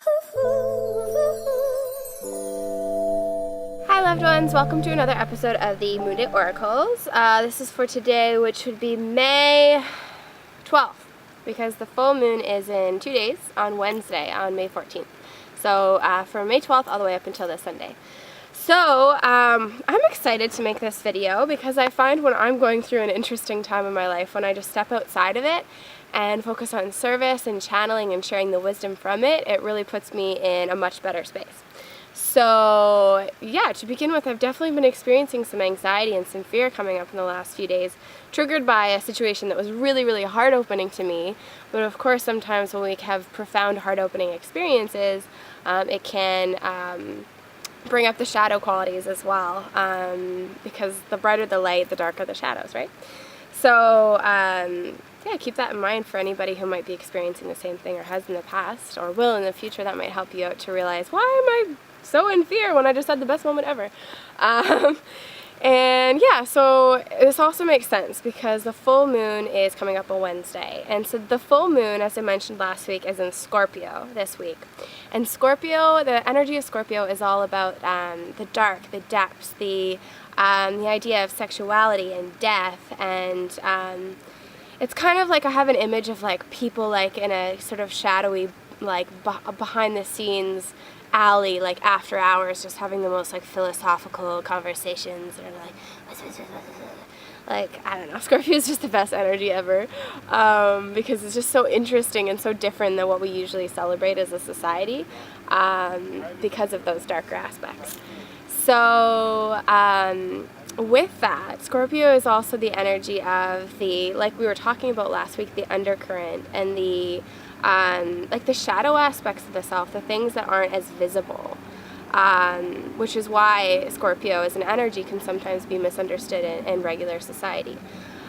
Hi loved ones, welcome to another episode of the Moon Day Oracles. This is for today, which would be May 12th, because the full moon is in 2 days, on Wednesday, on May 14th. So from May 12th all the way up until this Sunday. So I'm excited to make this video because I find when I'm going through an interesting time in my life, when I just step outside of it and focus on service and channeling and sharing the wisdom from it, it really puts me in a much better space. So yeah, to begin with, I've definitely been experiencing some anxiety and some fear coming up in the last few days, triggered by a situation that was really heart-opening to me. But of course, sometimes when we have profound heart-opening experiences, it can bring up the shadow qualities as well, because the brighter the light, the darker the shadows, right? So yeah, keep that in mind for anybody who might be experiencing the same thing or has in the past or will in the future. That might help you out to realize, why am I so in fear when I just had the best moment ever? And yeah, so this also makes sense because the full moon is coming up on Wednesday. And so the full moon, as I mentioned last week, is in Scorpio this week. And Scorpio, the energy of Scorpio is all about the dark, the depths, the idea of sexuality and death. And it's kind of like I have an image of like people like in a sort of shadowy, like behind the scenes alley, like after hours, just having the most like philosophical conversations, or like I don't know, Scorpio is just the best energy ever, because it's just so interesting and so different than what we usually celebrate as a society, because of those darker aspects. So with that, Scorpio is also the energy of the, like we were talking about last week, the undercurrent and the like the shadow aspects of the self, the things that aren't as visible, which is why Scorpio as an energy can sometimes be misunderstood in regular society.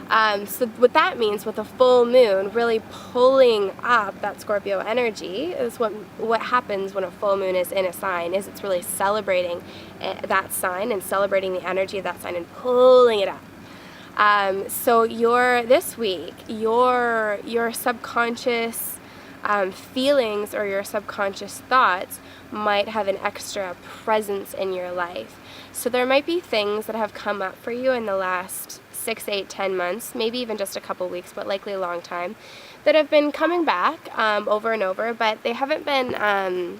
So what that means with a full moon really pulling up that Scorpio energy is what happens when a full moon is in a sign, is it's really celebrating that sign and celebrating the energy of that sign and pulling it up. So this week, your subconscious feelings or your subconscious thoughts might have an extra presence in your life. So there might be things that have come up for you in the last 6, 8, 10 months, maybe even just a couple weeks, but likely a long time, that have been coming back over and over, but they haven't been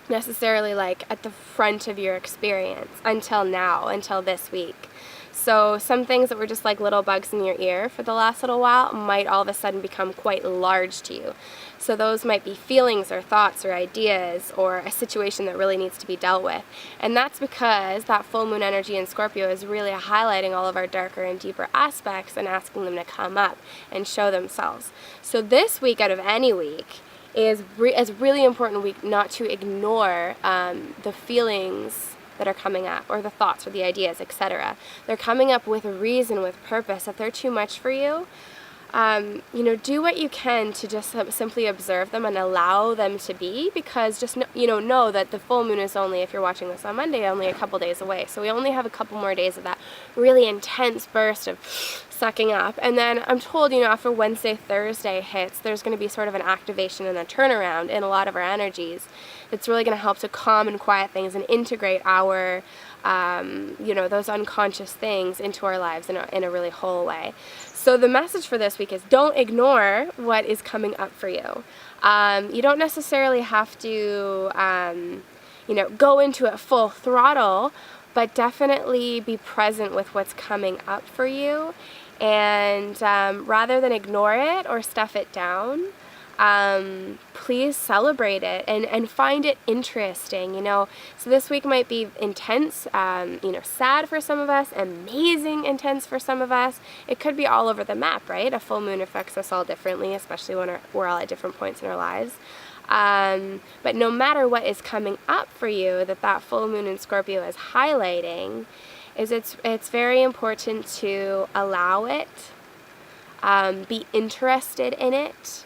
necessarily like at the front of your experience until now, until this week. So some things that were just like little bugs in your ear for the last little while might all of a sudden become quite large to you. So those might be feelings or thoughts or ideas or a situation that really needs to be dealt with. And that's because that full moon energy in Scorpio is really highlighting all of our darker and deeper aspects and asking them to come up and show themselves. So this week out of any week is a really important week not to ignore the feelings that are coming up, or the thoughts or the ideas, etc. They're coming up with a reason, with purpose. If they're too much for you, do what you can to just simply observe them and allow them to be, because just know that the full moon is only, if you're watching this on Monday, only a couple days away. So we only have a couple more days of that really intense burst of sucking up. And then I'm told, after Wednesday, Thursday hits, there's going to be sort of an activation and a turnaround in a lot of our energies. It's really going to help to calm and quiet things and integrate our those unconscious things into our lives in a really whole way. So the message for this week is don't ignore what is coming up for you. You don't necessarily have to, go into it full throttle, but definitely be present with what's coming up for you. And rather than ignore it or stuff it down, please celebrate it and find it interesting, So this week might be intense, sad for some of us, amazing intense for some of us. It could be all over the map, right? A full moon affects us all differently, especially when we're all at different points in our lives. But no matter what is coming up for you, that full moon in Scorpio is highlighting, is it's very important to allow it, be interested in it,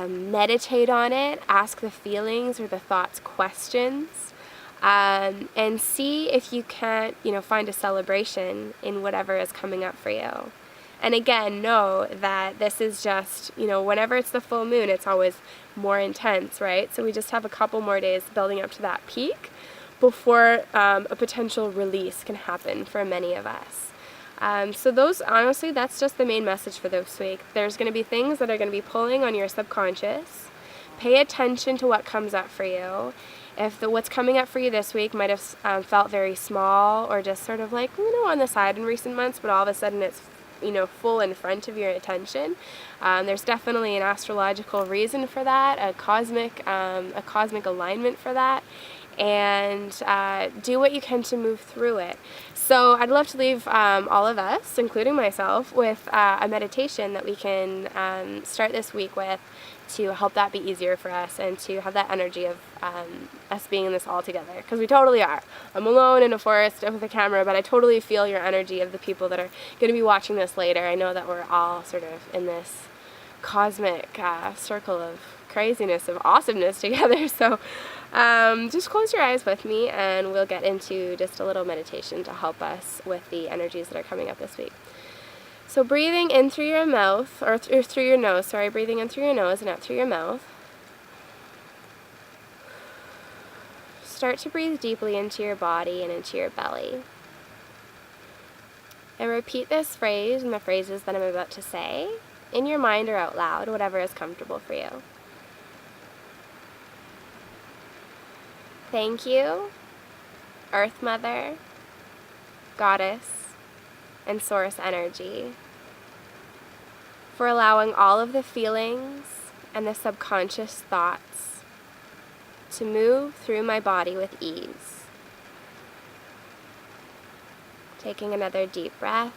meditate on it, ask the feelings or the thoughts questions, and see if you can't, find a celebration in whatever is coming up for you. And again, know that this is just, whenever it's the full moon, it's always more intense, right? So we just have a couple more days building up to that peak before a potential release can happen for many of us. So honestly, that's just the main message for this week. There's going to be things that are going to be pulling on your subconscious. Pay attention to what comes up for you. If what's coming up for you this week might have felt very small or just sort of like, on the side in recent months, but all of a sudden it's, full in front of your attention, there's definitely an astrological reason for that, a cosmic alignment for that. And do what you can to move through it. So I'd love to leave all of us, including myself, with a meditation that we can start this week with to help that be easier for us and to have that energy of us being in this all together, because we totally are. I'm alone in a forest with a camera, but I totally feel your energy of the people that are going to be watching this later. I know that we're all sort of in this cosmic circle of craziness, of awesomeness together. So just close your eyes with me and we'll get into just a little meditation to help us with the energies that are coming up this week. So breathing in through your mouth, or through your nose, breathing in through your nose and out through your mouth. Start to breathe deeply into your body and into your belly. And repeat this phrase and the phrases that I'm about to say in your mind or out loud, whatever is comfortable for you. Thank you, Earth Mother, Goddess, and Source Energy, for allowing all of the feelings and the subconscious thoughts to move through my body with ease. Taking another deep breath,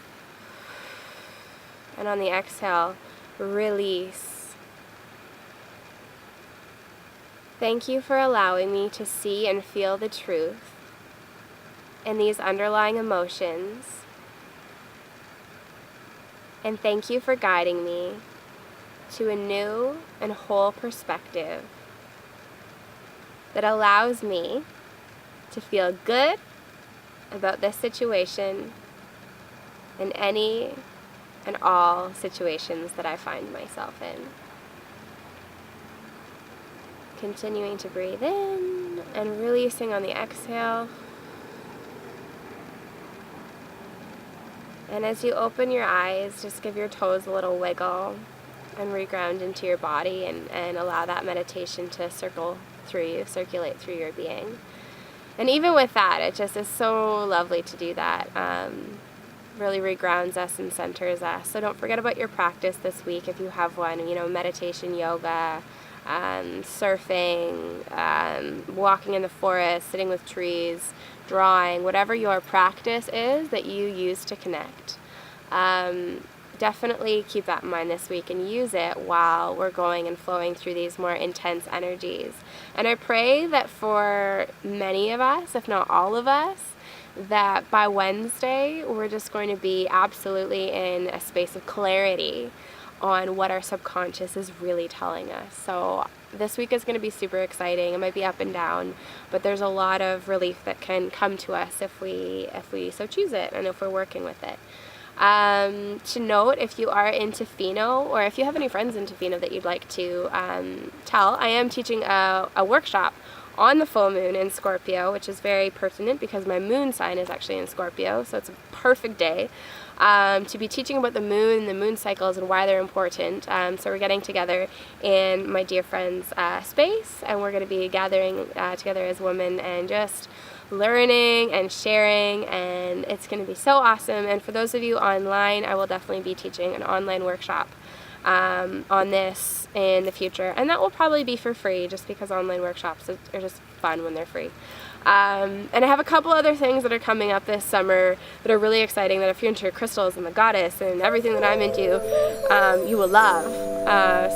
and on the exhale, release. Thank you for allowing me to see and feel the truth in these underlying emotions. And thank you for guiding me to a new and whole perspective that allows me to feel good about this situation and any and all situations that I find myself in. Continuing to breathe in and releasing on the exhale. And as you open your eyes, just give your toes a little wiggle and reground into your body and allow that meditation to circulate through your being. And even with that, it just is so lovely to do that. Really regrounds us and centers us. So don't forget about your practice this week if you have one, meditation, yoga, surfing, walking in the forest, sitting with trees, drawing, whatever your practice is that you use to connect. Definitely keep that in mind this week and use it while we're going and flowing through these more intense energies. And I pray that for many of us, if not all of us, that by Wednesday we're just going to be absolutely in a space of clarity on what our subconscious is really telling us. So this week is going to be super exciting. It might be up and down, but there's a lot of relief that can come to us if we so choose it and if we're working with it. To note, if you are into Pheno, or if you have any friends into Pheno that you'd like to tell, I am teaching a workshop on the full moon in Scorpio, which is very pertinent because my moon sign is actually in Scorpio, so it's a perfect day to be teaching about the moon cycles and why they're important. So we're getting together in my dear friend's space, and we're going to be gathering together as women and just learning and sharing, and it's going to be so awesome. And for those of you online, I will definitely be teaching an online workshop on this in the future, and that will probably be for free just because online workshops are just fun when they're free. And I have a couple other things that are coming up this summer that are really exciting, that if you're into crystals and the goddess and everything that I'm into, you will love.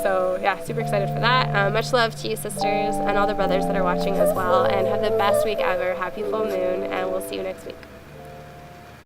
So yeah, super excited for that. Much love to you sisters and all the brothers that are watching as well, and have the best week ever. Happy full moon, and we'll see you next week.